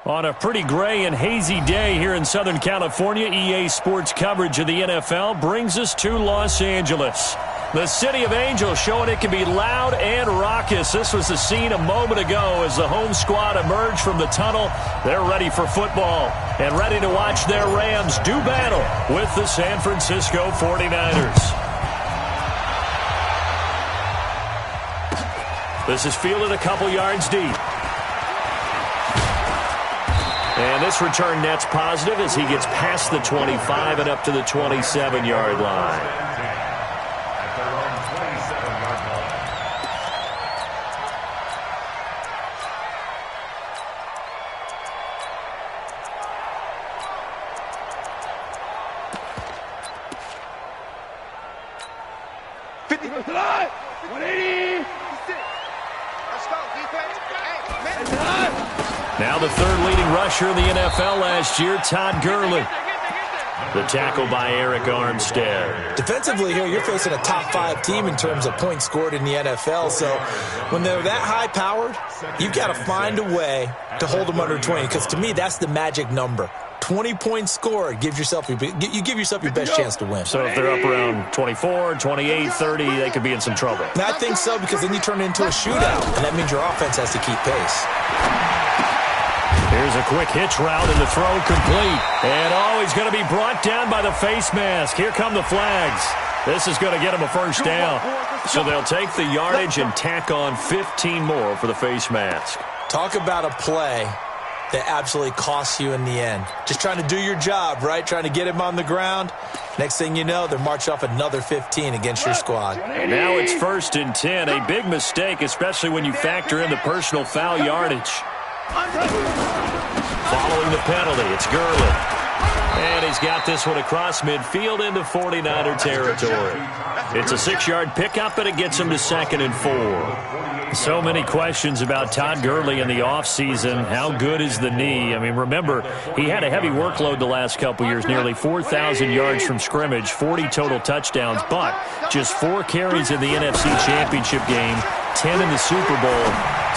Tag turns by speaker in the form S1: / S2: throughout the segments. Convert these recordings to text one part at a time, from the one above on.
S1: On a pretty gray and hazy day here in Southern California, EA Sports coverage of the NFL brings us to Los Angeles. The City of Angels showing it can be loud and raucous. This was the scene a moment ago as the home squad emerged from the tunnel. They're ready for football and ready to watch their Rams do battle with the San Francisco 49ers. This is fielded a couple yards deep. And this return net's positive as he gets past the 25 and up to the 27-yard line. Now the third leading rusher in the NFL last year, Todd Gurley. The tackle by Eric Armstead.
S2: Defensively here, you're facing a top 5 team in terms of points scored in the NFL. So when they're that high-powered, you've got to find a way to hold them under 20. Because to me, that's the magic number. 20 points scored, you give yourself your best chance to win.
S1: So if they're up around 24, 28, 30, they could be in some trouble.
S2: I think so, because then you turn it into a shootout, and that means your offense has to keep pace.
S1: Here's a quick hitch route and the throw complete. And he's going to be brought down by the face mask. Here come the flags. This is going to get him a first down. So they'll take the yardage and tack on 15 more for the face mask.
S2: Talk about a play that absolutely costs you in the end. Just trying to do your job, right? Trying to get him on the ground. Next thing you know, they're marched off another 15 against your squad.
S1: And now it's 1st and 10. A big mistake, especially when you factor in the personal foul yardage. Following the penalty, it's Gurley. And he's got this one across midfield into 49er territory. It's a 6-yard pickup, and it gets him to 2nd and 4. So many questions about Todd Gurley in the offseason. How good is the knee? I mean, remember, he had a heavy workload the last couple years, nearly 4,000 yards from scrimmage, 40 total touchdowns, but just 4 carries in the NFC Championship game, 10 in the Super Bowl.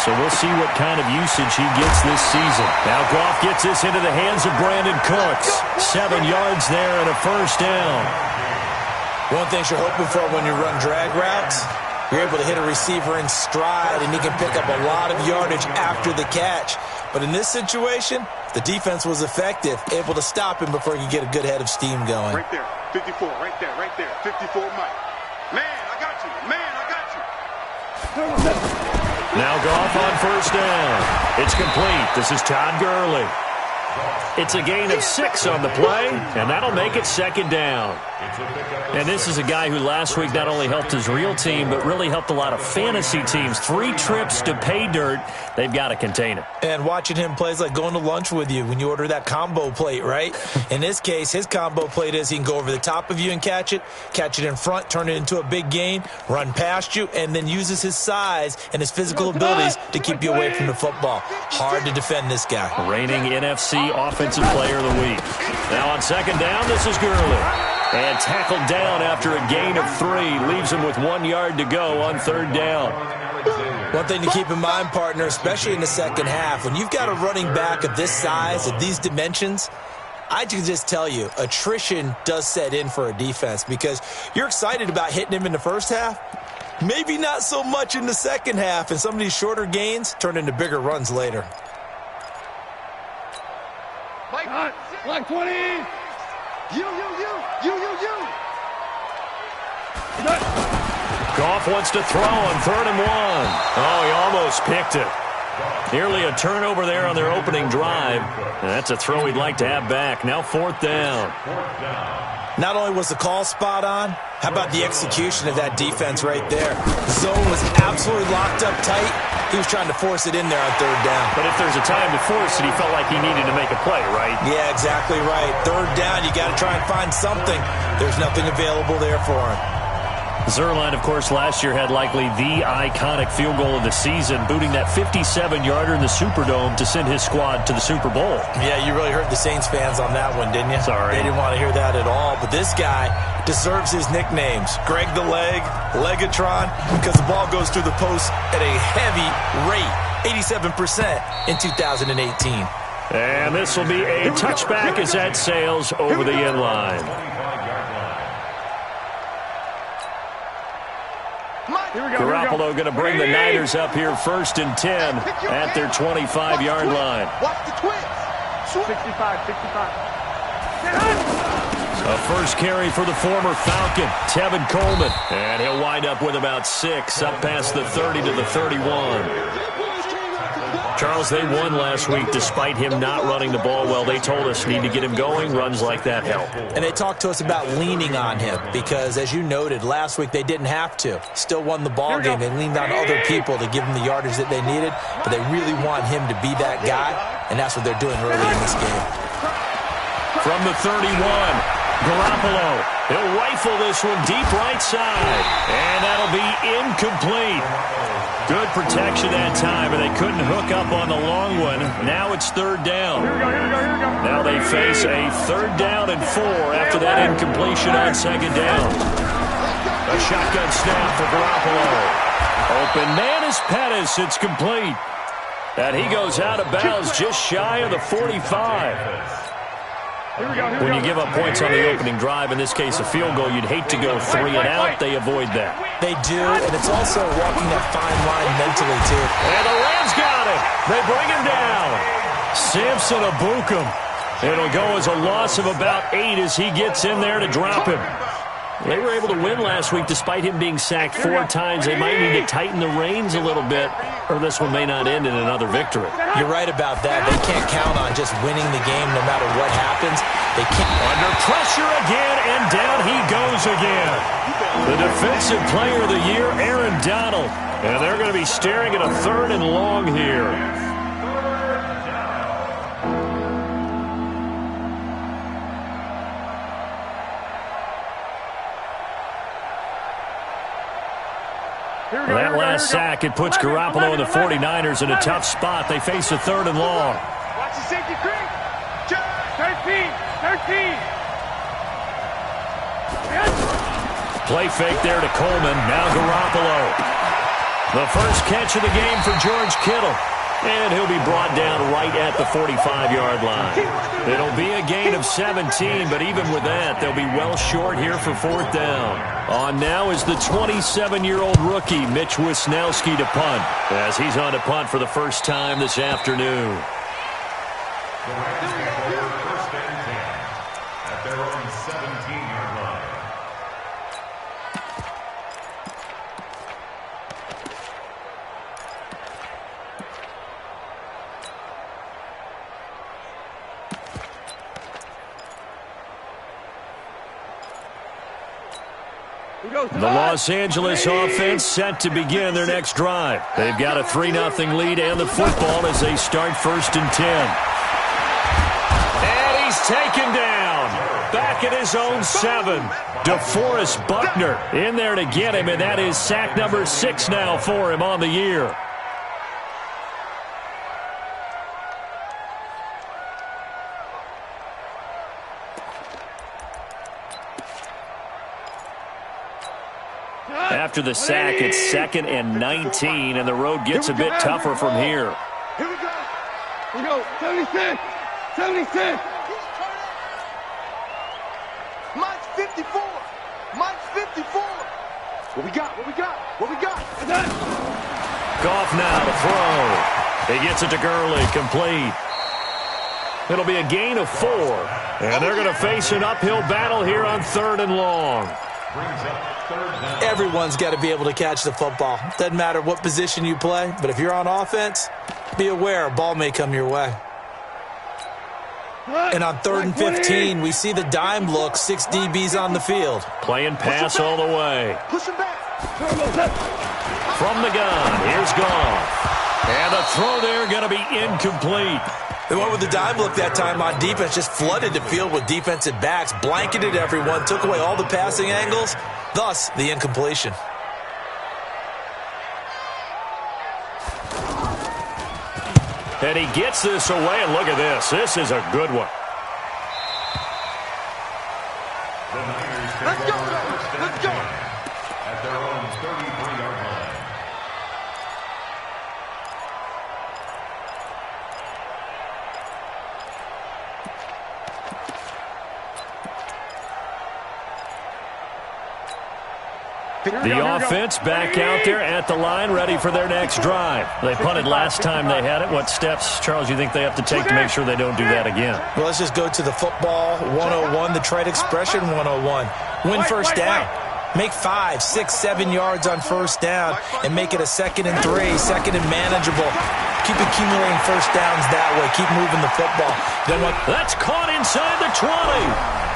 S1: So we'll see what kind of usage he gets this season. Now Goff gets this into the hands of Brandon Cooks. 7 yards there and a first down.
S2: One thing you're hoping for when you run drag routes, you're able to hit a receiver in stride, and he can pick up a lot of yardage after the catch. But in this situation, the defense was effective, able to stop him before he could get a good head of steam going.
S3: Right there, 54, right there, 54, Mike. Man, I got you,
S1: Now Goff on first down. It's complete. This is Todd Gurley. It's a gain of 6 on the play, and that'll make it 2nd down. And this is a guy who last week not only helped his real team, but really helped a lot of fantasy teams. 3 trips to pay dirt. They've got to contain him.
S2: And watching him play is like going to lunch with you when you order that combo plate, right? In this case, his combo plate is he can go over the top of you and catch it in front, turn it into a big gain, run past you, and then uses his size and his physical abilities to keep you away from the football. Hard to defend this guy.
S1: Reigning NFC Offensive Player of the Week. Now on 2nd down, this is Gurley. And tackled down after a gain of 3. Leaves him with 1 yard to go on 3rd down.
S2: One thing to keep in mind, partner, especially in the second half, when you've got a running back of this size, of these dimensions, I can just tell you, attrition does set in for a defense because you're excited about hitting him in the first half. Maybe not so much in the second half, and some of these shorter gains turn into bigger runs later.
S3: Like 20. You.
S1: Goff wants to throw on 3rd and 1. Oh, he almost picked it. Nearly a turnover there on their opening drive. And that's a throw he'd like to have back. Now 4th down.
S2: Not only was the call spot on, how about the execution of that defense right there? Zone was absolutely locked up tight. He was trying to force it in there on 3rd down.
S1: But if there's a time to force it, he felt like he needed to make a play, right?
S2: Yeah, exactly right. 3rd down, you got to try and find something. There's nothing available there for him.
S1: Zerline, of course, last year had likely the iconic field goal of the season, booting that 57-yarder in the Superdome to send his squad to the Super Bowl.
S2: Yeah, you really hurt the Saints fans on that one, didn't you?
S1: Sorry.
S2: They didn't want to hear that at all. But this guy deserves his nicknames. Greg the Leg, Legatron, because the ball goes through the post at a heavy rate, 87% in 2018.
S1: And this will be a touchback as that sails over the end line. Garoppolo going to bring the Niners up here 1st and 10 at their 25-yard line.
S3: Watch the twist.
S4: 65.
S1: A first carry for the former Falcon, Tevin Coleman. And he'll wind up with about 6, up past the 30 to the 31. Charles, they won last week despite him not running the ball well. They told us need to get him going. Runs like that help.
S2: And they talked to us about leaning on him because, as you noted, last week they didn't have to. Still won the ball game. They leaned on other people to give them the yardage that they needed, but they really want him to be that guy, and that's what they're doing early in this game.
S1: From the 31, Garoppolo. He'll rifle this one deep right side, and that'll be incomplete. Good protection that time, and they couldn't hook up on the long one. Now it's 3rd down.
S4: Here we go.
S1: Now they face a 3rd down and 4 after that incompletion on 2nd down. A shotgun snap for Garoppolo. Open man is Pettis. It's complete. And he goes out of bounds just shy of the 45. When you give up points on the opening drive, in this case a field goal, you'd hate to go 3 and out. They avoid that.
S2: They do, and it's also walking that fine line mentally, too.
S1: And the Rams got him. They bring him down. Samson Abukum. It'll go as a loss of about 8 as he gets in there to drop him. They were able to win last week despite him being sacked 4 times. They might need to tighten the reins a little bit, or this one may not end in another victory.
S2: You're right about that. They can't count on just winning the game no matter what happens. They can't.
S1: Under pressure again, and down he goes again. The defensive player of the year, Aaron Donald. And they're going to be staring at a 3rd and long here. That last sack, it puts Garoppolo and the 49ers in a tough spot. They face a 3rd and long.
S4: Watch the safety creep. 13.
S1: Play fake there to Coleman. Now Garoppolo. The first catch of the game for George Kittle. And he'll be brought down right at the 45-yard line. It'll be a gain of 17, but even with that, they'll be well short here for 4th down. On now is the 27-year-old rookie, Mitch Wisnowski, to punt, as he's on to punt for the first time this afternoon.
S5: First and 10 at their own 17-yard line.
S1: The Los Angeles offense set to begin their next drive. They've got a 3-0 lead and the football as they start 1st and 10. And he's taken down. Back at his own 7. DeForest Buckner in there to get him, and that is sack number 6 now for him on the year. After the sack, it's 2nd and 19, and the road gets a bit tougher from here.
S4: Here we go. 76.
S3: Mike's 54. What we got?
S1: Goff now to throw. He gets it to Gurley, complete. It'll be a gain of 4, and they're going to face an uphill battle here on 3rd and long.
S2: Everyone's got to be able to catch the football. Doesn't matter what position you play, but if you're on offense, be aware a ball may come your way. And on 3rd and 15, we see the dime look, 6 DBs on the field.
S1: Playing pass all the way.
S3: Push him back.
S1: From the gun, here's Goff. And the throw there going to be incomplete.
S2: They went with the dime look that time on defense, just flooded the field with defensive backs, blanketed everyone, took away all the passing angles, thus the incompletion.
S1: And he gets this away, and look at this. This is a good one.
S3: Let's go.
S5: At their own 33-yard line.
S1: The offense back out there at the line, ready for their next drive. They punted last time they had it. What steps, Charles, you think they have to take to make sure they don't do that again?
S2: Well, let's just go to the football 101, the trade expression 101. Win first down. Make 5, 6, 7 yards on first down and make it a 2nd and 3, second and manageable. Keep accumulating first downs that way. Keep moving the football.
S1: That's caught inside the 20.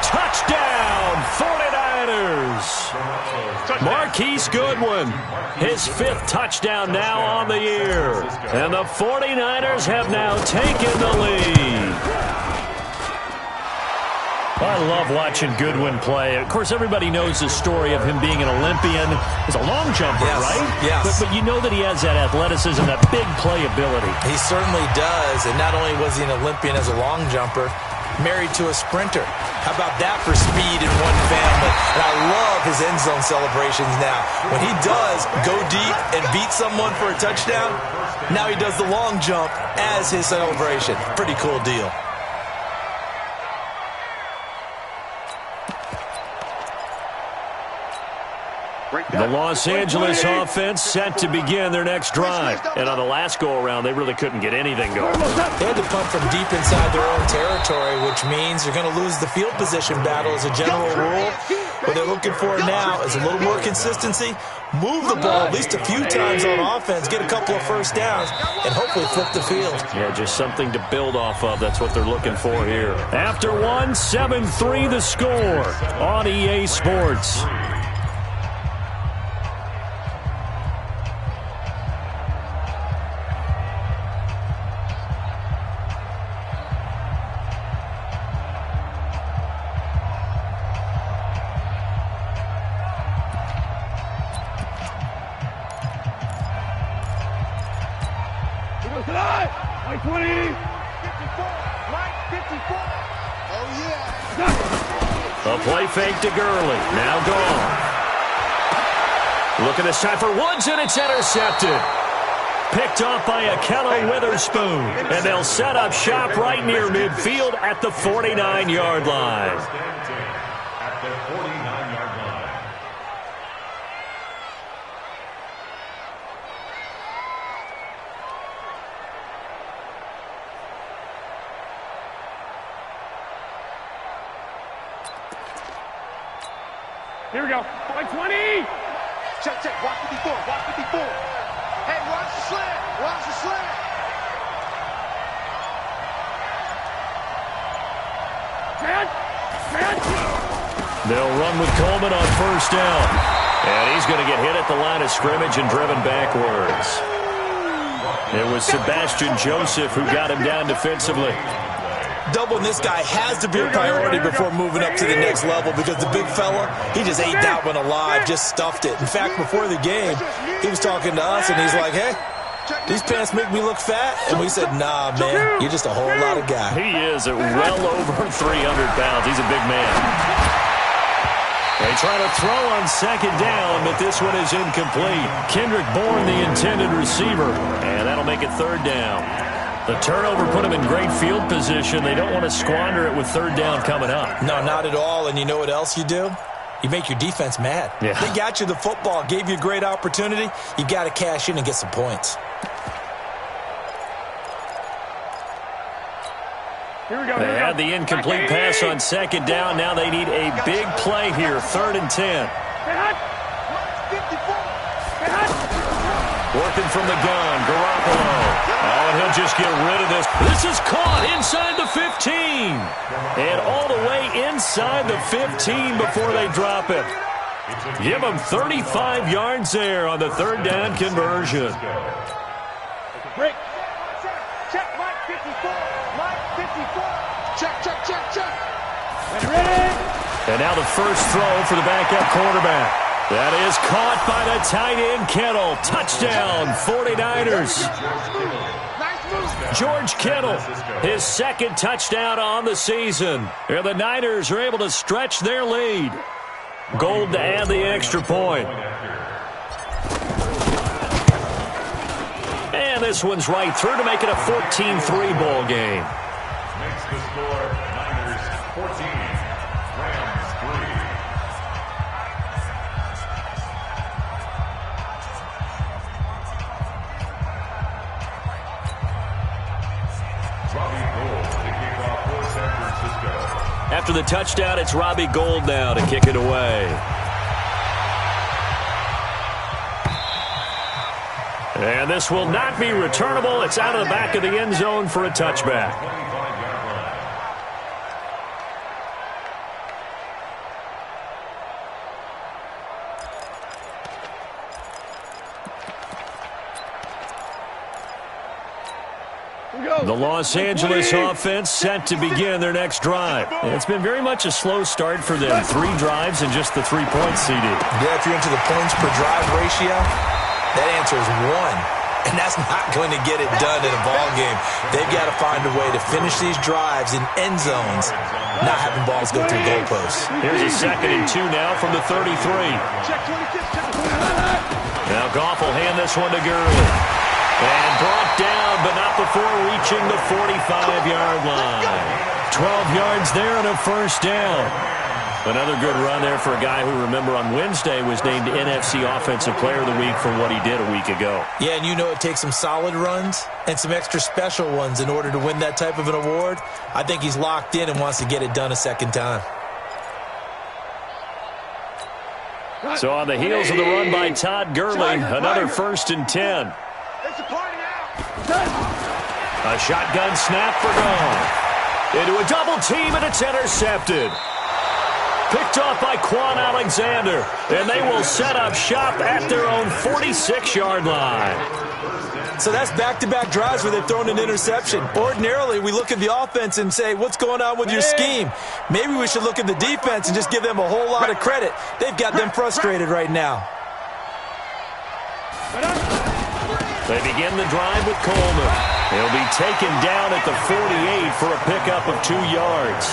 S1: Touchdown, 49ers. Marquise Goodwin, his 5th touchdown now on the year. And the 49ers have now taken the lead. I love watching Goodwin play. Of course, everybody knows the story of him being an Olympian. He's a long jumper, right?
S2: Yes.
S1: But you know that he has that athleticism, that big playability.
S2: He certainly does. And not only was he an Olympian as a long jumper, married to a sprinter. How about that for speed in one family? And I love his end zone celebrations now. When he does go deep and beat someone for a touchdown, now he does the long jump as his celebration. Pretty cool deal.
S1: The Los Angeles offense set to begin their next drive. And on the last go-around, they really couldn't get anything going.
S2: They had to punt from deep inside their own territory, which means you're going to lose the field position battle as a general rule. What they're looking for now is a little more consistency, move the ball at least a few times on offense, get a couple of first downs, and hopefully flip the field.
S1: Yeah, just something to build off of. That's what they're looking for here. After 7-3 the score on EA Sports. A play fake to Gurley. Now gone. Looking this time for Woods, and it's intercepted. Picked off by Akello Witherspoon. And they'll set up shop right near midfield at the 49-yard line.
S5: At the 49-yard line.
S4: Here we go. Play 20.
S3: Check, check. Watch 54. Watch 54. Hey, watch the slant. Watch the slant.
S4: Man.
S1: They'll run with Coleman on first down. And he's going to get hit at the line of scrimmage and driven backwards. It was Sebastian Joseph who got him down defensively.
S2: Doubling this guy has to be a priority before moving up to the next level because the big fella, he just ate that one alive, just stuffed it. In fact, before the game, he was talking to us, and he's like, hey, these pants make me look fat. And we said, nah, man, you're just a whole lot of guy.
S1: He is at well over 300 pounds. He's a big man. They try to throw on second down, but this one is incomplete. Kendrick Bourne, the intended receiver, and that'll make it third down. The turnover put them in great field position. They don't want to squander it with third down coming up.
S2: No, not at all. And you know what else you do? You make your defense mad.
S1: Yeah.
S2: They got you the football, gave you a great opportunity. You got to cash in and get some points.
S4: Here we go.
S1: They had the incomplete pass on second down. Now they need a big play here, 3rd and 10. Working from the gun, Garoppolo. Oh, and he'll just get rid of this. This is caught inside the 15. And all the way inside the 15 before they drop it. Give them 35 yards there on the third down conversion.
S4: Break. Check, Mike 54. Mike 54. Check, check, check, check. Ready?
S1: And now the first throw for the backup quarterback. That is caught by the tight end, Kittle. Touchdown, 49ers. George Kittle, his 2nd touchdown on the season. And the Niners are able to stretch their lead. Gold to add the extra point. And this one's right through to make it a 14-3 ball game.
S5: Makes the score Niners 14, Rams 3.
S1: After the touchdown, it's Robbie Gould now to kick it away. And this will not be returnable. It's out of the back of the end zone for a touchback. The Los Angeles offense set to begin their next drive. It's been very much a slow start for them. 3 drives and just the 3 points, CD.
S2: Yeah, if you're into the points per drive ratio, that answer is 1. And that's not going to get it done in a ball game. They've got to find a way to finish these drives in end zones, not having balls go through goalposts.
S1: Here's a 2nd and 2 now from the 33. Now Goff will hand this one to Gurley. And brought down, but not before reaching the 45-yard line. 12 yards there and a first down. Another good run there for a guy who, remember, on Wednesday was named NFC Offensive Player of the Week for what he did a week ago.
S2: Yeah, and you know it takes some solid runs and some extra special ones in order to win that type of an award. I think he's locked in and wants to get it done a second time.
S1: So on the heels of the run by Todd Gurley, another 1st and 10. A shotgun snap for Goff. Into a double team, and it's intercepted. Picked off by Quan Alexander, and they will set up shop at their own 46-yard line.
S2: So that's back-to-back drives where they've thrown an interception. Ordinarily, we look at the offense and say, what's going on with your scheme? Maybe we should look at the defense and just give them a whole lot of credit. They've got them frustrated right now.
S1: They begin the drive with Coleman. He'll be taken down at the 48 for a pickup of 2 yards.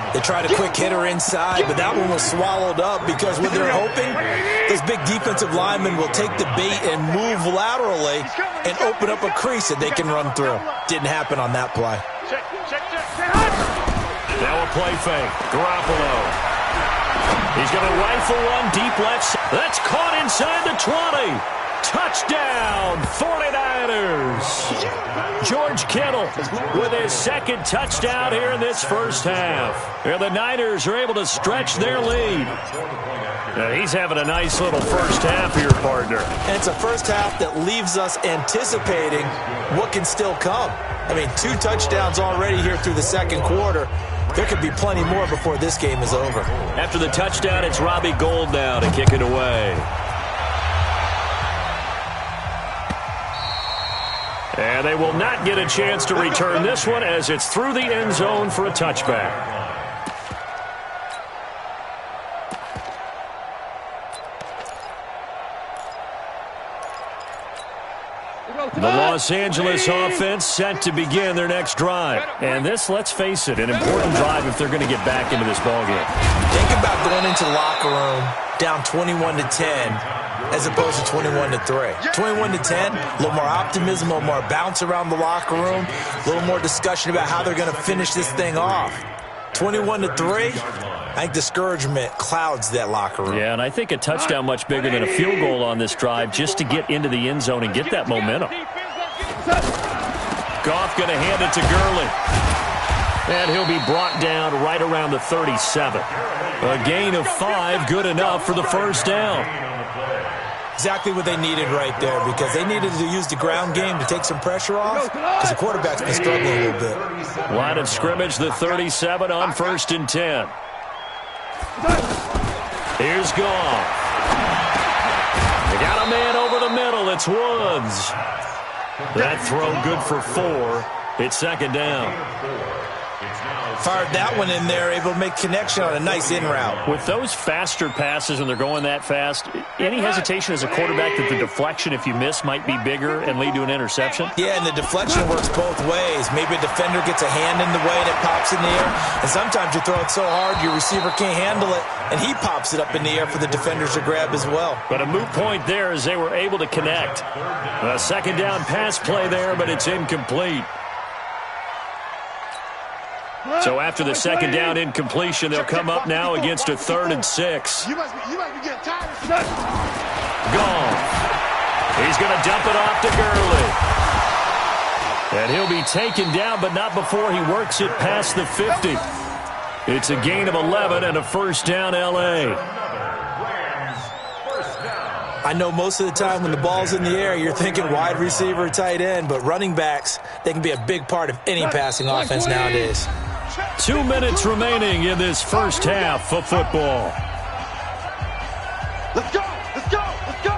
S2: They tried a quick hitter inside, but that one was swallowed up because what they're hoping, those big defensive linemen will take the bait and move laterally and open up a crease that they can run through. Didn't happen on that play.
S1: Now a play fake. Garoppolo. He's going to rifle one deep left. That's caught inside the 20. Touchdown, 49ers. George Kittle with his 2nd touchdown here in this first half. And the Niners are able to stretch their lead. Now he's having a nice little first half here, partner.
S2: And it's a first half that leaves us anticipating what can still come. I mean, 2 touchdowns already here through the 2nd quarter. There could be plenty more before this game is over.
S1: After the touchdown, it's Robbie Gould now to kick it away. And they will not get a chance to return this one as it's through the end zone for a touchback. The Los Angeles offense set to begin their next drive. And this, let's face it, an important drive if they're going to get back into this ballgame.
S2: Think about going into the locker room down 21-10. As opposed to 21-3. 21-10, a little more optimism, a little more bounce around the locker room, a little more discussion about how they're going to finish this thing off. 21-3, I think discouragement clouds that locker room.
S1: Yeah, and I think a touchdown much bigger than a field goal on this drive just to get into the end zone and get that momentum. Goff going to hand it to Gurley. And he'll be brought down right around the 37. A gain of 5, good enough for the first down.
S2: Exactly what they needed right there because they needed to use the ground game to take some pressure off because the quarterback's been struggling a little bit.
S1: Line of scrimmage, the 37 on 1st and 10. Here's Goff. They got a man over the middle. It's Woods. That throw good for 4. It's 2nd down.
S2: Fired that one in there, able to make connection on a nice in route.
S1: With those faster passes when they're going that fast, any hesitation as a quarterback that the deflection, if you miss, might be bigger and lead to an interception?
S2: Yeah, and the deflection works both ways. Maybe a defender gets a hand in the way and it pops in the air. And sometimes you throw it so hard your receiver can't handle it, and he pops it up in the air for the defenders to grab as well.
S1: But a moot point there as they were able to connect. A 2nd down pass play there, but it's incomplete. So after the 2nd down incompletion, they'll come up now against a 3rd and 6.
S3: You must be getting tired.
S1: Goff. He's going to dump it off to Gurley. And he'll be taken down, but not before he works it past the 50. It's a gain of 11 and a first down, L.A.
S2: I know most of the time when the ball's in the air, you're thinking wide receiver, tight end, but running backs, they can be a big part of any passing offense nowadays.
S1: 2 minutes remaining in this first half of football.
S3: Let's go! Let's go! Let's go!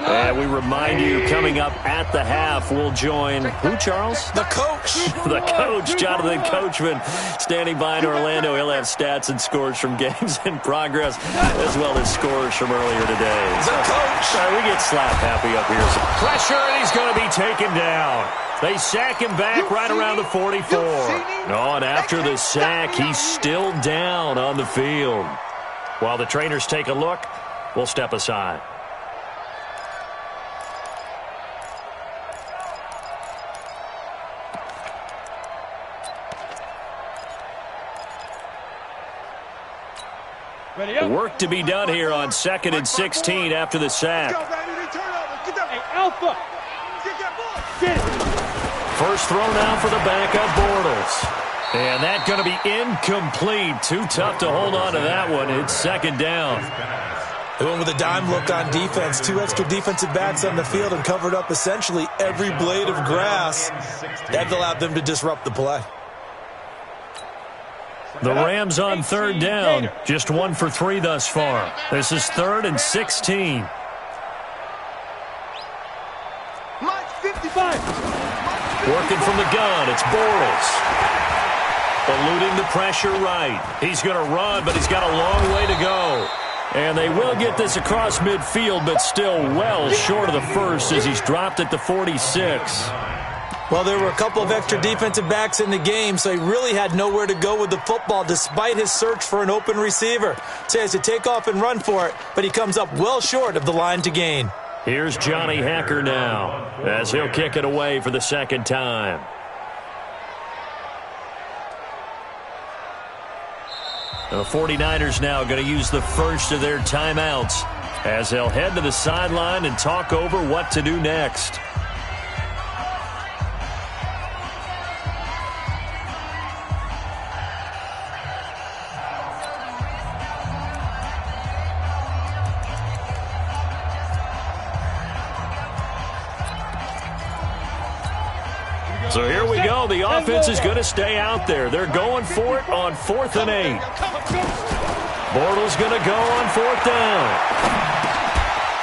S1: And we remind you, coming up at the half, we'll join who, Charles?
S2: The coach.
S1: The coach, Jonathan Coachman, standing by in Orlando. He'll have stats and scores from games in progress, as well as scores from earlier today.
S2: The coach.
S1: We get slap happy up here. Some pressure, and he's going to be taken down. They sack him back right around the 44. Oh, and after the sack, he's still down on the field. While the trainers take a look, we'll step aside. Work to be done here on 2nd and 16 after the sack.
S4: Hey, Alpha! Get that ball! Get it!
S1: First throw now for the backup, Bortles. And that's going to be incomplete. Too tough to hold on to that one. It's second down.
S2: They went with a dime look on defense. 2 extra defensive backs on the field and covered up essentially every blade of grass. That allowed them to disrupt the play.
S1: The Rams on third down. Just 1 for 3 thus far. This is 3rd and 16. Working from the gun, it's Bortles. Eluding the pressure right. He's going to run, but he's got a long way to go. And they will get this across midfield, but still well short of the first as he's dropped at the 46.
S2: Well, there were a couple of extra defensive backs in the game, so he really had nowhere to go with the football despite his search for an open receiver. So he has to take off and run for it, but he comes up well short of the line to gain.
S1: Here's Johnny Hacker now as he'll kick it away for the second time. The 49ers now going to use the first of their timeouts as they'll head to the sideline and talk over what to do next. So here we go. The offense is going to stay out there. They're going for it on 4th and 8. Bortles going to go on 4th down.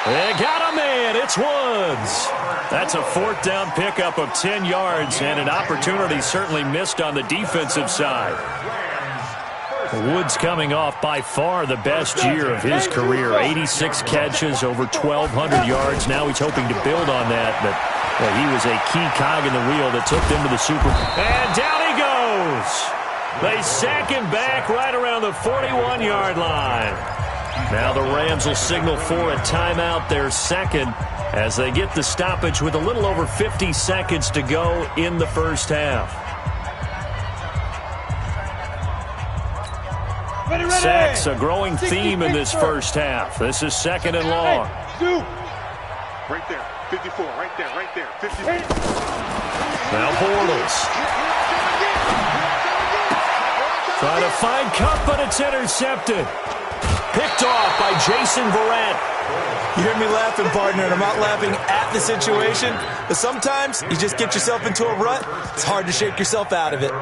S1: They got a man. It's Woods. That's a 4th down pickup of 10 yards and an opportunity certainly missed on the defensive side. Woods coming off by far the best year of his career. 86 catches, over 1,200 yards. Now he's hoping to build on that, but well, he was a key cog in the wheel that took them to the Super Bowl. And down he goes. They sack him back right around the 41-yard line. Now the Rams will signal for a timeout, their second, as they get the stoppage with a little over 50 seconds to go in the first half. Sacks, a growing theme in this first half. This is 2nd and long.
S3: Right there, 54, right there, 54.
S1: Now Bortles. Trying to find Cup, but it's intercepted. Picked off by Jason Verrett.
S2: You hear me laughing, partner, and I'm not laughing at the situation, but sometimes you just get yourself into a rut. It's hard to shake yourself out of it.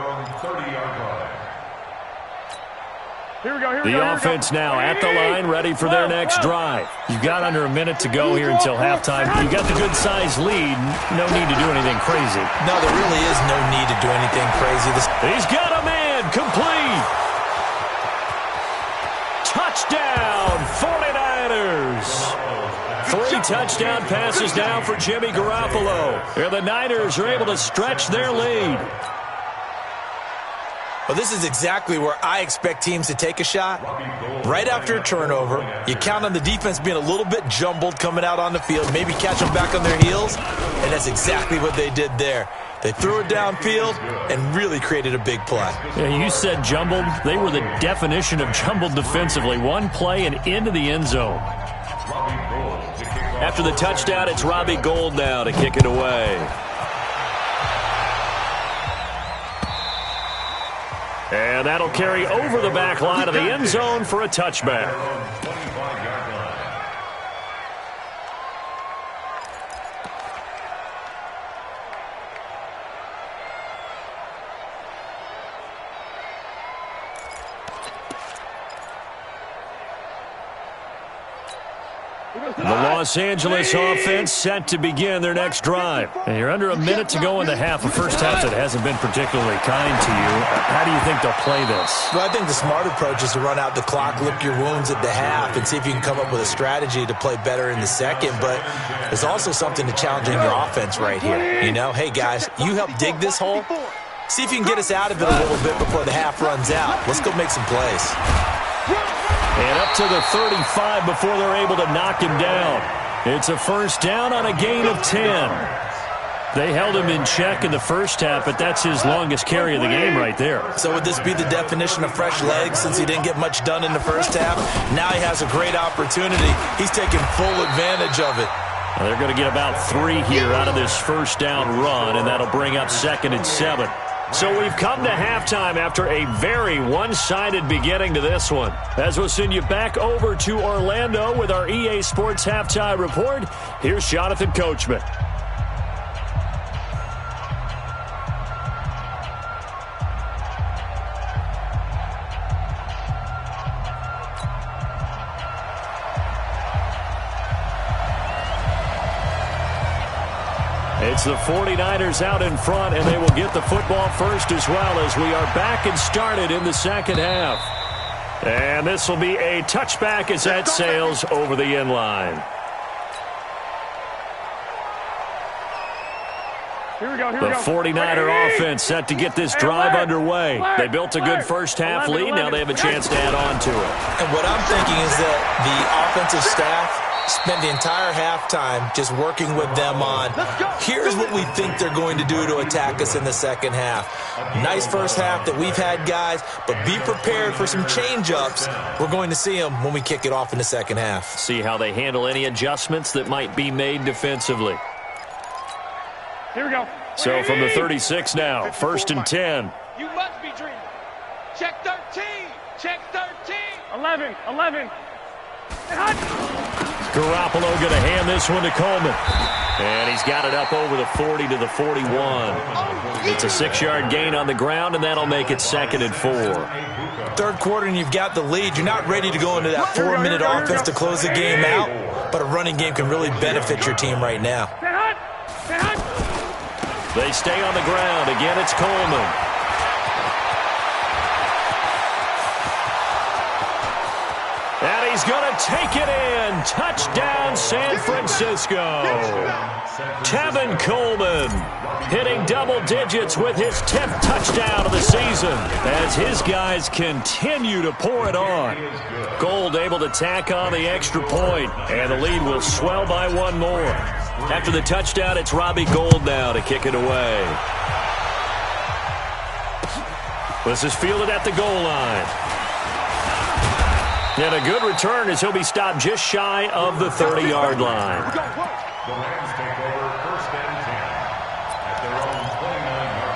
S1: The offense now at the line, ready for their next drive. You've got under a minute to go here until halftime. You've got the good-sized lead. No need to do anything crazy.
S2: No, there really is no need to do anything crazy.
S1: He's got a man, complete. Touchdown, 49ers. 3 touchdown passes now for Jimmy Garoppolo. And the Niners are able to stretch their lead.
S2: Well, this is exactly where I expect teams to take a shot. Right after a turnover, you count on the defense being a little bit jumbled coming out on the field, maybe catch them back on their heels, and that's exactly what they did there. They threw it downfield and really created a big play.
S1: Yeah, you said jumbled. They were the definition of jumbled defensively. One play and into the end zone. After the touchdown, it's Robbie Gould now to kick it away. And that'll carry over the back line of the end zone for a touchback. The Los Angeles offense set to begin their next drive. And you're under a minute to go in the half. A first half that hasn't been particularly kind to you. How do you think they'll play this?
S2: Well, I think the smart approach is to run out the clock, lick your wounds at the half, and see if you can come up with a strategy to play better in the second. But there's also something to challenging your offense right here. You know, hey, guys, you help dig this hole. See if you can get us out of it a little bit before the half runs out. Let's go make some plays.
S1: And up to the 35 before they're able to knock him down. It's a first down on a gain of 10. They held him in check in the first half, but that's his longest carry of the game right there.
S2: So would this be the definition of fresh legs since he didn't get much done in the first half? Now he has a great opportunity. He's taking full advantage of it.
S1: Well, they're going to get about 3 here out of this first down run, and that'll bring up 2nd and 7. So we've come to halftime after a very one-sided beginning to this one. As we'll send you back over to Orlando with our EA Sports Halftime Report, here's Jonathan Coachman. It's the 49ers out in front, and they will get the football first as well as we are back and started in the second half. And this will be a touchback as that sails over the end line. The 49er offense set to get this drive underway. They built a good first half lead. Now they have a chance to add on to it.
S2: And what I'm thinking is that the offensive staff spent the entire halftime just working with them on, here's what we think they're going to do to attack us in the second half. Nice first half that we've had, guys, but be prepared for some change-ups. We're going to see them when we kick it off in the second half.
S1: See how they handle any adjustments that might be made defensively.
S4: Here we go.
S1: So from the 36 now, 1st and 10.
S3: You must be dreaming. Check 13. Check 13.
S4: 11.
S1: Garoppolo going to hand this one to Coleman. And he's got it up over the 40 to the 41. It's a 6-yard gain on the ground, and that'll make it 2nd and 4.
S2: Third quarter, and you've got the lead. You're not ready to go into that 4-minute offense to close the game out, but a running game can really benefit your team right now.
S1: They stay on the ground. Again, it's Coleman. And he's going to take it in. Touchdown, San Francisco. Tevin Coleman hitting double digits with his 10th touchdown of the season as his guys continue to pour it on. Gould able to tack on the extra point, and the lead will swell by 1 more. After the touchdown, it's Robbie Gould now to kick it away. This is fielded at the goal line. And a good return as he'll be stopped just shy of the 30-yard line.
S5: The Rams take over 1st and 10 at their own 29-yard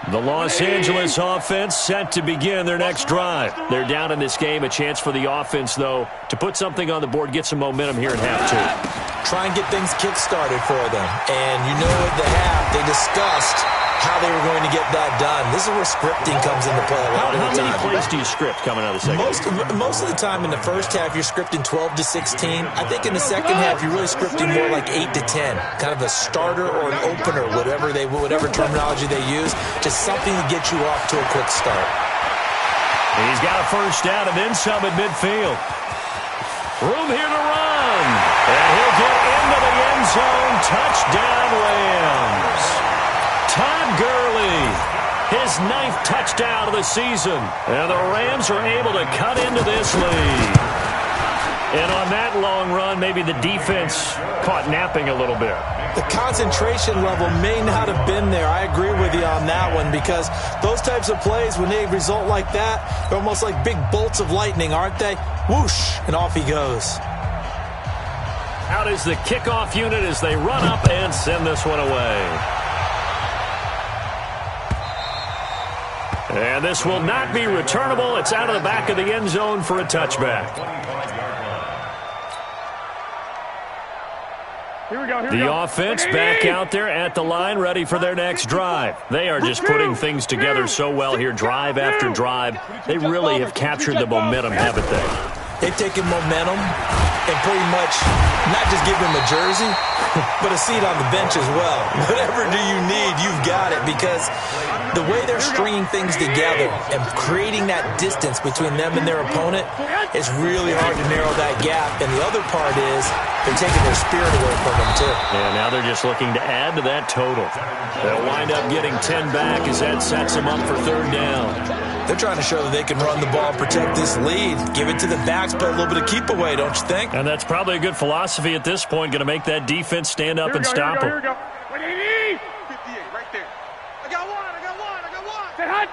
S5: line.
S1: The Los Angeles offense set to begin their next drive. They're down in this game. A chance for the offense, though, to put something on the board, get some momentum here in half 2.
S2: Try and get things kick-started for them. And you know at the half, they discussed how they were going to get that done. This is where scripting comes into play a lot of the time.
S1: How many plays do you script coming out of the second half?
S2: Most of the time in the first half, you're scripting 12 to 16. I think in the second half, you're really scripting more like 8 to 10. Kind of a starter or an opener, whatever terminology they use. Just something to get you off to a quick start.
S1: He's got a first down and then some at midfield. Room here to run. And he'll get into the end zone. Touchdown, Rams. Todd Gurley, his 9th touchdown of the season. And the Rams are able to cut into this lead. And on that long run, maybe the defense caught napping a little bit.
S2: The concentration level may not have been there. I agree with you on that one, because those types of plays, when they result like that, they're almost like big bolts of lightning, aren't they? Whoosh, and off he goes.
S1: Out is the kickoff unit as they run up and send this one away. And this will not be returnable. It's out of the back of the end zone for a touchback. The offense back out there at the line, ready for their next drive. They are just putting things together so well here, drive after drive. They really have captured the momentum, haven't they?
S2: They've taken momentum and pretty much not just give them a jersey, but a seat on the bench as well. Whatever do you need, you've got it, because the way they're stringing things together and creating that distance between them and their opponent, it's really hard to narrow that gap. And the other part is they're taking their spirit away from them, too.
S1: And now they're just looking to add to that total. They'll wind up getting 10 back as that sets them up for third down.
S2: They're trying to show that they can run the ball and protect this lead. Give it to the backs, but a little bit of keep away, don't you think?
S1: And that's probably a good philosophy at this point, going to make that defense stand up and stop them.
S4: Here we go.
S3: 58 right there. I got one.
S4: Say hot.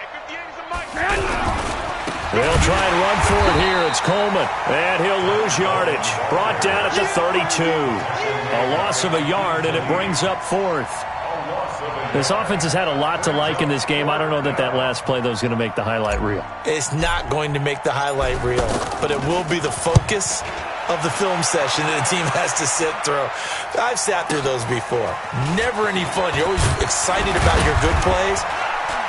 S3: Hey, 58 is a mic.
S1: They'll try and run for it here. It's Coleman, and he'll lose yardage. Brought down at the 32. A loss of a yard, and it brings up fourth. This offense has had a lot to like in this game. I don't know that last play, though, is going to make the highlight reel.
S2: It's not going to make the highlight reel, but it will be the focus of the film session that a team has to sit through. I've sat through those before. Never any fun. You're always excited about your good plays,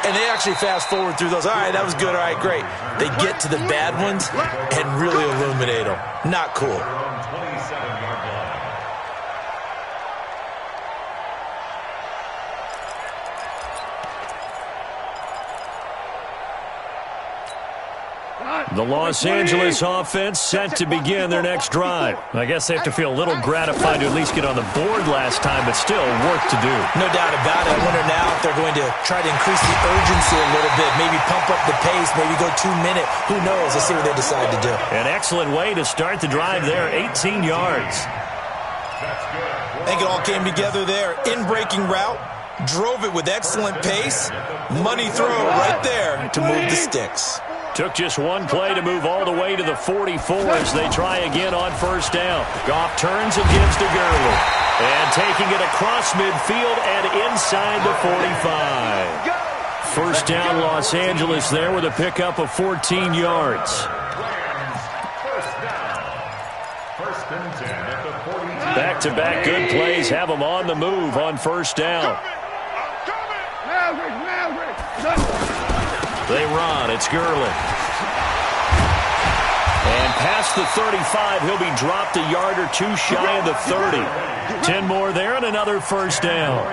S2: and they actually fast forward through those. All right, that was good. All right, great. They get to the bad ones and really illuminate them. Not cool.
S1: The Los Angeles offense set to begin their next drive. I guess they have to feel a little gratified to at least get on the board last time, but still work to do.
S2: No doubt about it. I wonder now if they're going to try to increase the urgency a little bit, maybe pump up the pace, maybe go 2 minute. Who knows? Let's see what they decide to do.
S1: An excellent way to start the drive there, 18 yards.
S2: I think it all came together there. In-breaking route, drove it with excellent pace. Money throw right there to move the sticks.
S1: Took just one play to move all the way to the 44 as they try again on first down. Goff turns and gives to Gurley. And taking it across midfield and inside the 45. First down Los Angeles there with a pickup of 14 yards. Back-to-back good plays have them on the move on first down. They run. It's Gurley. And past the 35, he'll be dropped a yard or two shy of the 30. 10 more there and another first down.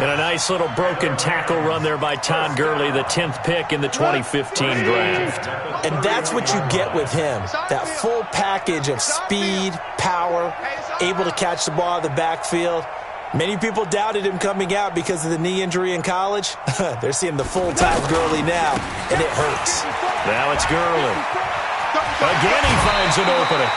S1: And a nice little broken tackle run there by Todd Gurley, the 10th pick in the 2015 draft.
S2: And that's what you get with him, that full package of speed, power, able to catch the ball out of the backfield. Many people doubted him coming out because of the knee injury in college. They're seeing the full Todd Gurley now, and it hurts.
S1: Now it's Gurley. Again he finds an opening.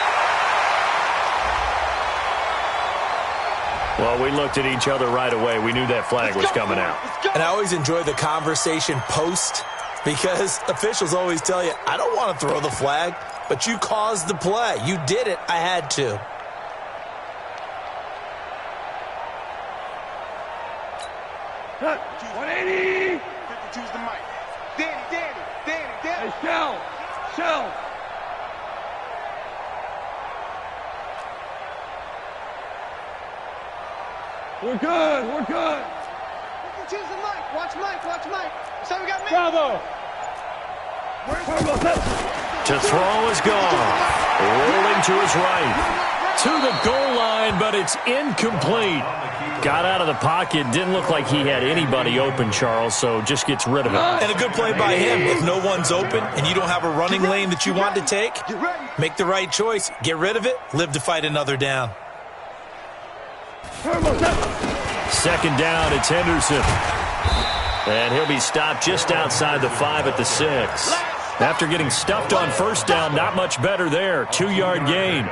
S1: Well, we looked at each other right away. We knew that flag was coming out.
S2: And I always enjoy the conversation post, because officials always tell you, I don't want to throw the flag, but you caused the play. You did it. I had to.
S4: Cut. 180.
S3: 52's the mic. Danny.
S4: Hey, Shell. We're good.
S3: 52's the mic. Watch Mike. So we got me.
S4: Bravo.
S1: To throw is gone. Rolling to his right. To the goal line, but it's incomplete. Got out of the pocket. Didn't look like he had anybody open, Charles, so just gets rid of it.
S2: And a good play by him. If no one's open and you don't have a running lane that you want to take, make the right choice. Get rid of it. Live to fight another down.
S1: Second down, it's Henderson. And he'll be stopped just outside the 5 at the 6. After getting stuffed on first down, not much better there. 2-yard gain.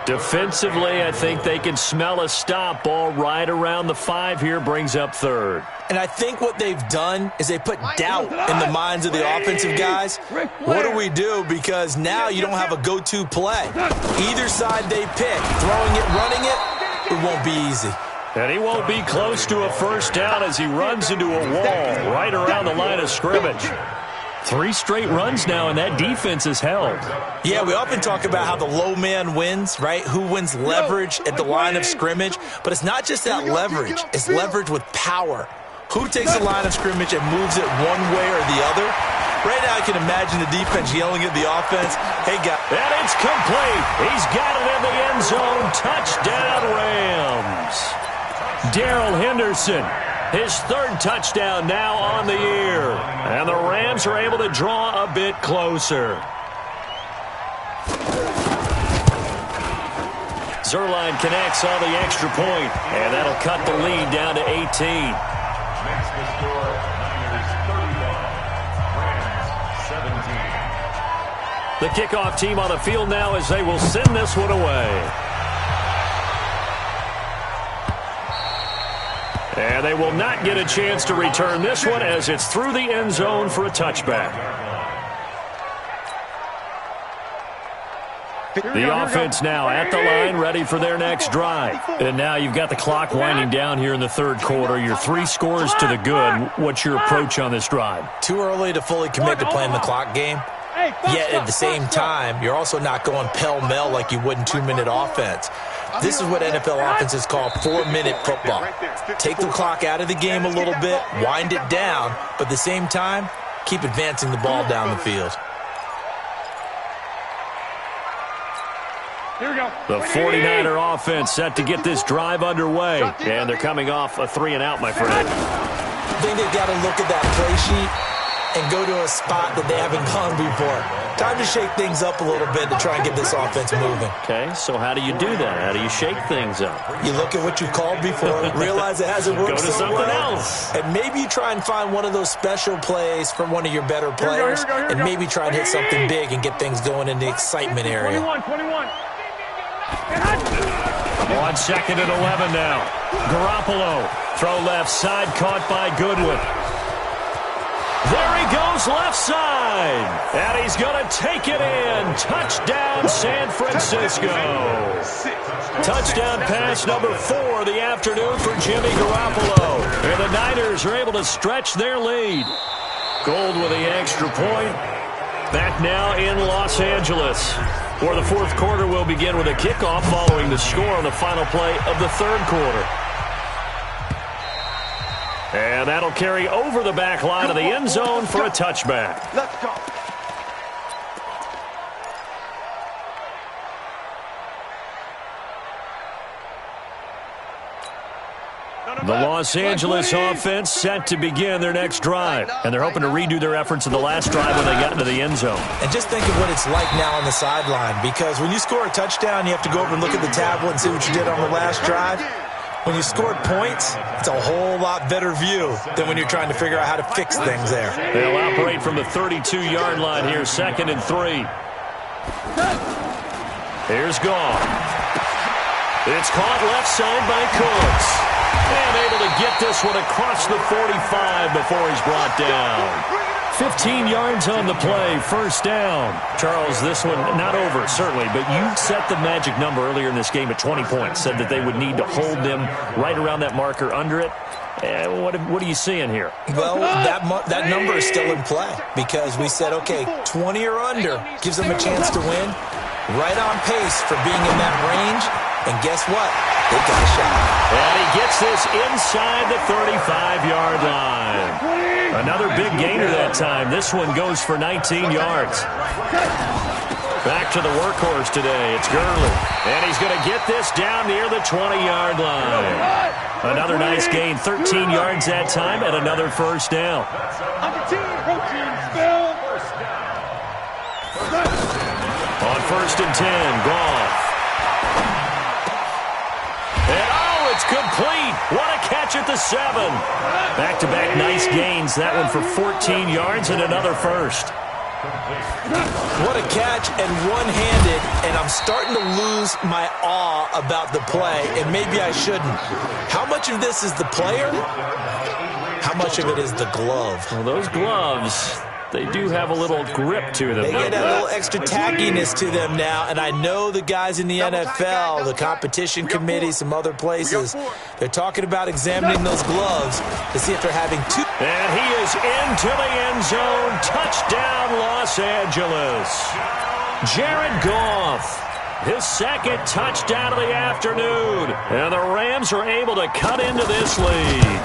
S1: Defensively, I think they can smell a stop. Ball right around the 5 here, brings up third.
S2: And I think what they've done is they put doubt in the minds of the offensive guys. What do we do? Because now you don't have a go-to play. Either side they pick, throwing it, running it won't be easy.
S1: And he won't be close to a first down as he runs into a wall right around the line of scrimmage. 3 straight runs now, and that defense is held.
S2: Yeah, we often talk about how the low man wins, right? Who wins leverage at the line of scrimmage. But it's not just that leverage. It's leverage with power. Who takes the line of scrimmage and moves it one way or the other? Right now, I can imagine the defense yelling at the offense, hey, guys.
S1: And it's complete. He's got it in the end zone. Touchdown, Rams. Darrell Henderson, his 3rd touchdown now on the year. And the Rams are able to draw a bit closer. Zerline connects on the extra point, and that'll cut the lead down to 18.
S5: Makes the score Niners 31, Rams 17.
S1: The kickoff team on the field now as they will send this one away. And they will not get a chance to return this one as it's through the end zone for a touchback. The offense now at the line, ready for their next drive. And now you've got the clock winding down here in the 3rd quarter. Your 3 scores to the good. What's your approach on this drive?
S2: Too early to fully commit to playing the clock game. Yet at the same time, you're also not going pell-mell like you would in 2-minute offense. This is what NFL offenses call 4-minute football. Take the clock out of the game a little bit, wind it down, but at the same time, keep advancing the ball down the field.
S4: Here we go.
S1: The 49er offense set to get this drive underway. And they're coming off a 3-and-out, my friend.
S2: I think they've got to look at that play sheet and go to a spot that they haven't gone before. Time to shake things up a little bit to try and get this offense moving.
S1: Okay, so how do you do that? How do you shake things up?
S2: You look at what you called before, realize it hasn't worked
S1: Go to
S2: so
S1: something
S2: well,
S1: else.
S2: and maybe you try and find one of those special plays from one of your better players, and maybe try and hit something big and get things going in the excitement area.
S4: 21.
S1: On 2nd and 11 now. Garoppolo, throw left side, caught by Goodwin. There he goes left side. And he's going to take it in. Touchdown, San Francisco. Touchdown pass number 4 of the afternoon for Jimmy Garoppolo. And the Niners are able to stretch their lead. Gold with the extra point. Back now in Los Angeles, where the 4th quarter will begin with a kickoff following the score on the final play of the 3rd quarter. And that'll carry over the back line of the end zone for a touchback.
S3: Let's go.
S1: The Los Angeles offense set to begin their next drive. And they're hoping to redo their efforts in the last drive when they got into the end zone.
S2: And just think of what it's like now on the sideline, because when you score a touchdown, you have to go over and look at the tablet and see what you did on the last drive. When you scored points, it's a whole lot better view than when you're trying to figure out how to fix things there.
S1: They'll operate from the 32-yard line here, 2nd and 3. Here's Goff. It's caught left side by Cooks. And able to get this one across the 45 before he's brought down. 15 yards on the play, first down. Charles, this one not over, certainly, but you set the magic number earlier in this game at 20 points, said that they would need to hold them right around that marker under it. What are you seeing here?
S2: Well, that number is still in play because we said, okay, 20 or under gives them a chance to win. Right on pace for being in that range. And guess what? They got a shot.
S1: And he gets this inside the 35-yard line. Another big gainer that time. This one goes for 19 yards. Back to the workhorse today. It's Gurley. And he's going to get this down near the 20-yard line. Another nice gain. 13 yards that time and another first down. On 1st and 10, Goff. And oh, it's complete. What a catch at the 7. Back-to-back nice gains. That one for 14 yards and another first.
S2: What a catch, and one-handed, and I'm starting to lose my awe about the play, and maybe I shouldn't. How much of this is the player? How much of it is the glove?
S1: Well, those gloves, they do have a little grip to them.
S2: They get a little extra tackiness to them now, and I know the guys in the NFL, the competition committee, some other places, they're talking about examining those gloves to see if they're having two.
S1: And he is into the end zone. Touchdown, Los Angeles. Jared Goff, his second touchdown of the afternoon. And the Rams are able to cut into this lead.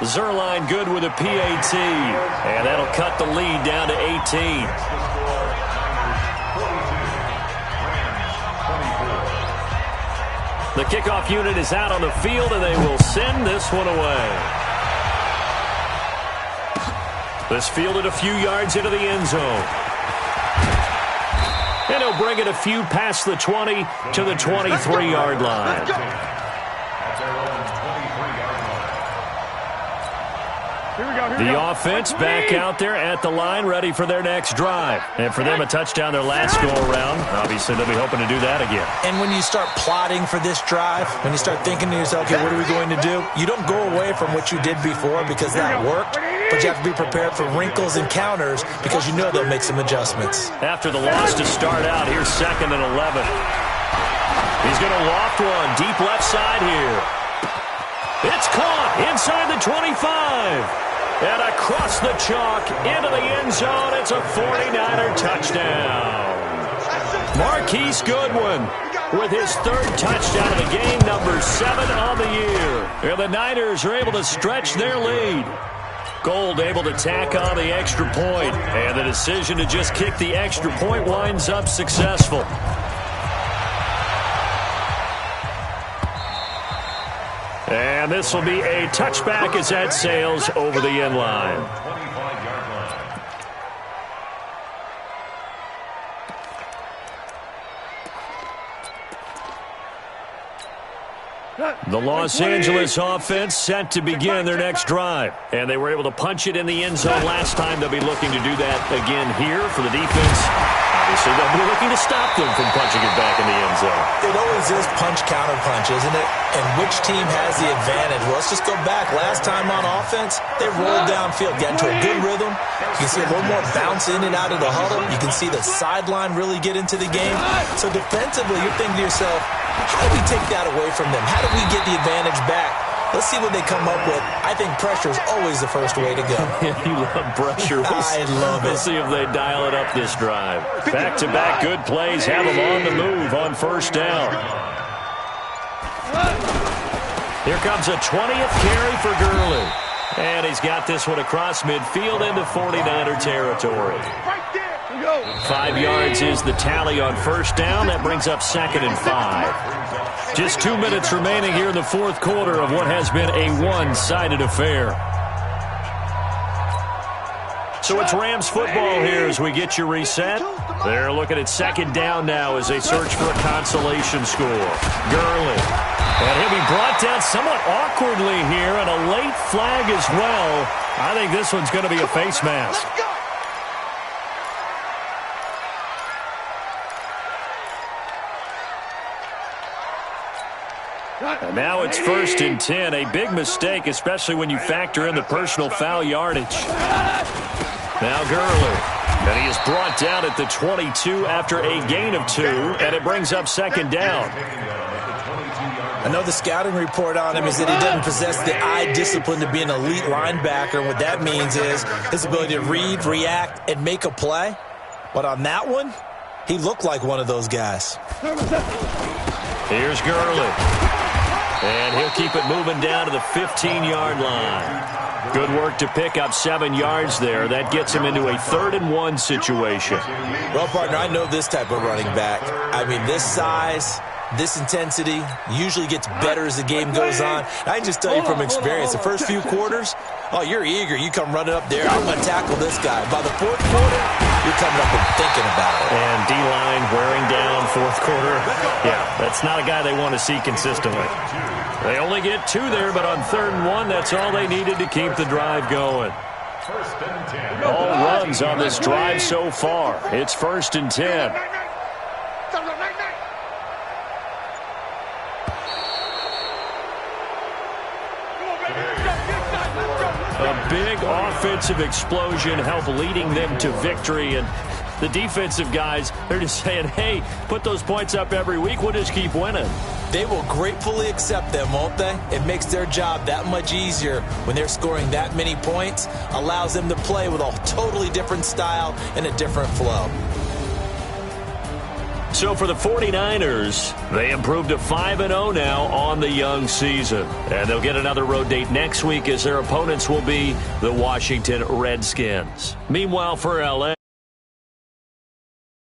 S1: Zerline good with a PAT. And that'll cut the lead down to 18. The kickoff unit is out on the field, and they will send this one away. This fielded a few yards into the end zone. And he'll bring it a few past the 20 to the 23-yard line. The offense back out there at the line, ready for their next drive. And for them, a touchdown their last go-around. Obviously, they'll be hoping to do that again.
S2: And when you start plotting for this drive, when you start thinking to yourself, okay, what are we going to do? You don't go away from what you did before because that worked, but you have to be prepared for wrinkles and counters because you know they'll make some adjustments.
S1: After the loss to start out, here's 2nd and 11. He's going to loft one deep left side here. It's caught inside the 25. And across the chalk into the end zone. It's a 49er touchdown. Marquise Goodwin with his 3rd touchdown of the game, number 7 on the year. And the Niners are able to stretch their lead. Gold able to tack on the extra point. And the decision to just kick the extra point winds up successful. And this will be a touchback as that sails over the end line. The Los Angeles offense set to begin their next drive. And they were able to punch it in the end zone last time. They'll be looking to do that again here for the defense. Obviously, they'll be looking to stop them from punching it back in the end zone.
S2: It always is punch-counter-punch, isn't it? And which team has the advantage? Well, let's just go back. Last time on offense, they rolled downfield, got into a good rhythm. You can see a little more bounce in and out of the huddle. You can see the sideline really get into the game. So defensively, you're thinking to yourself, how do we take that away from them? How do we get the advantage back? Let's see what they come up with. I think pressure is always the first way to go.
S1: You love pressure.
S2: I love it.
S1: We'll see if they dial it up this drive. Back-to-back good plays have them on the move on 1st down. Here comes a 20th carry for Gurley. And he's got this one across midfield into 49er territory. 5 yards is the tally on 1st down. That brings up 2nd and 5. Just 2 minutes remaining here in the 4th quarter of what has been a one-sided affair. So it's Rams football here as we get you reset. They're looking at 2nd down now as they search for a consolation score. Gurley. And he'll be brought down somewhat awkwardly here, and a late flag as well. I think this one's going to be a face mask. And now it's 1st and 10. A big mistake, especially when you factor in the personal foul yardage. Now Gurley. And he is brought down at the 22 after a gain of 2. And it brings up 2nd down.
S2: I know the scouting report on him is that he doesn't possess the eye discipline to be an elite linebacker. And what that means is his ability to read, react, and make a play. But on that one, he looked like one of those guys.
S1: Here's Gurley. And he'll keep it moving down to the 15-yard line. Good work to pick up 7 yards there. That gets him into a 3rd and 1 situation.
S2: Well, partner, I know this type of running back. I mean, this size, this intensity usually gets better as the game goes on. I can just tell you from experience, the first few quarters, oh, you're eager. You come running up there. I'm going to tackle this guy. By the 4th quarter, you're coming up and thinking about it.
S1: And D-line wearing down 4th quarter. Yeah, that's not a guy they want to see consistently. They only get 2 there, but on 3rd and 1, that's all they needed to keep the drive going.
S5: First and 10.
S1: All runs on this drive so far. It's 1st and 10. A big offensive explosion helped leading them to victory, and the defensive guys, they're just saying, hey, put those points up every week, we'll just keep winning.
S2: They will gratefully accept them, won't they? It makes their job that much easier when they're scoring that many points, allows them to play with a totally different style and a different flow.
S1: So for the 49ers, they improved to 5-0 now on the young season. And they'll get another road date next week as their opponents will be the Washington Redskins. Meanwhile, for L.A.,